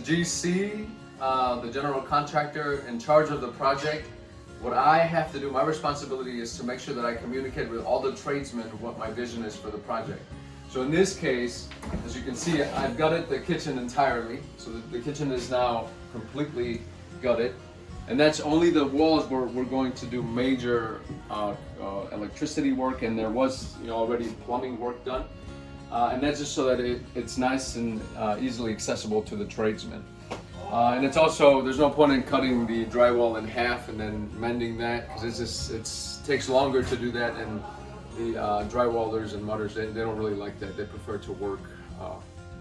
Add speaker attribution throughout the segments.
Speaker 1: GC, the general contractor in charge of the project, what I have to do, my responsibility is to make sure that I communicate with all the tradesmen what my vision is for the project. So in this case, as you can see, I've gutted the kitchen entirely. So the kitchen is now completely gutted. And that's only the walls where we're going to do major electricity work, and there was already plumbing work done. And that's just so that it's nice and easily accessible to the tradesmen. And it's also, there's no point in cutting the drywall in half and then mending that, because it takes longer to do that, and the drywallers and mudders, they don't really like that. They prefer to work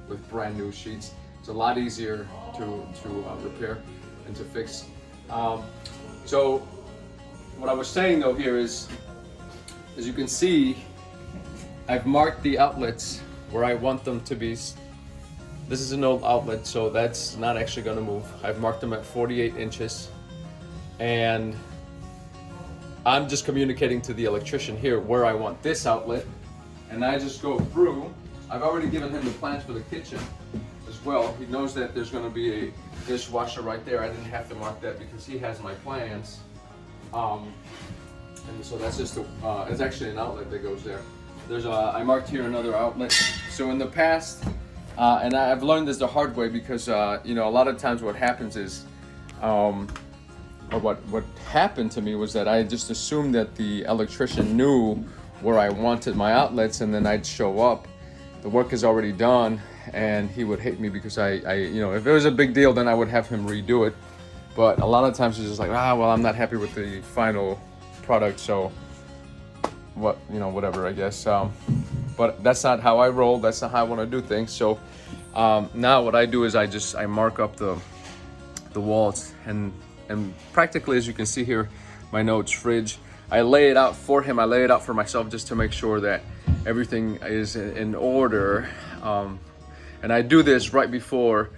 Speaker 1: with brand new sheets. It's a lot easier to repair and to fix. So what I was saying though here is, as you can see, I've marked the outlets where I want them to be. This is an old outlet, so that's not actually going to move. I've marked them at 48 inches, and I'm just communicating to the electrician here where I want this outlet, and I just go through. I've already given him the plans for the kitchen as well. He knows that there's going to be a dishwasher right there. I didn't have to mark that because he has my plans. And so that's just it's actually an outlet that goes there. I marked here another outlet. So in the past, and I've learned this the hard way, because a lot of times what happens is, or what happened to me was that I just assumed that the electrician knew where I wanted my outlets, and then I'd show up, the work is already done, and he would hate me because if it was a big deal, then I would have him redo it. But a lot of times he's just like, well, I'm not happy with the final product, so whatever, I guess. But that's not how I roll. That's not how I want to do things. So now what I do is I mark up the walls, and practically, as you can see here, my notes, fridge, I lay it out for him. I lay it out for myself just to make sure that everything is in order. And I do this right before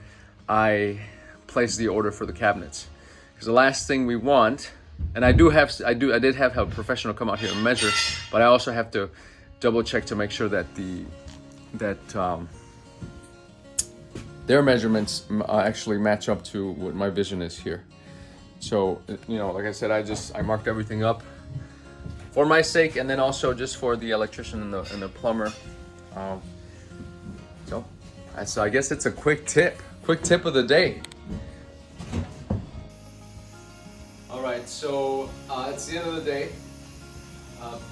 Speaker 1: I place the order for the cabinets, because the last thing we want, and I did have a professional come out here and measure, but I also have to double check to make sure that their measurements actually match up to what my vision is here. So like I said, I marked everything up for my sake, and then also just for the electrician and the plumber. So I guess it's a quick tip of the day. All right, so it's the end of the day.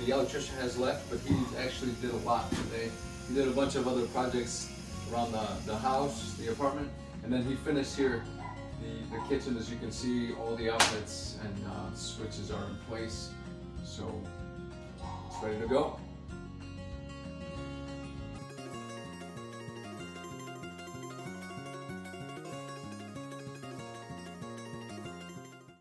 Speaker 1: The electrician has left, but he actually did a lot today. He did a bunch of other projects around the house, the apartment, and then he finished here the kitchen. As you can see, all the outlets and switches are in place, so it's ready to go.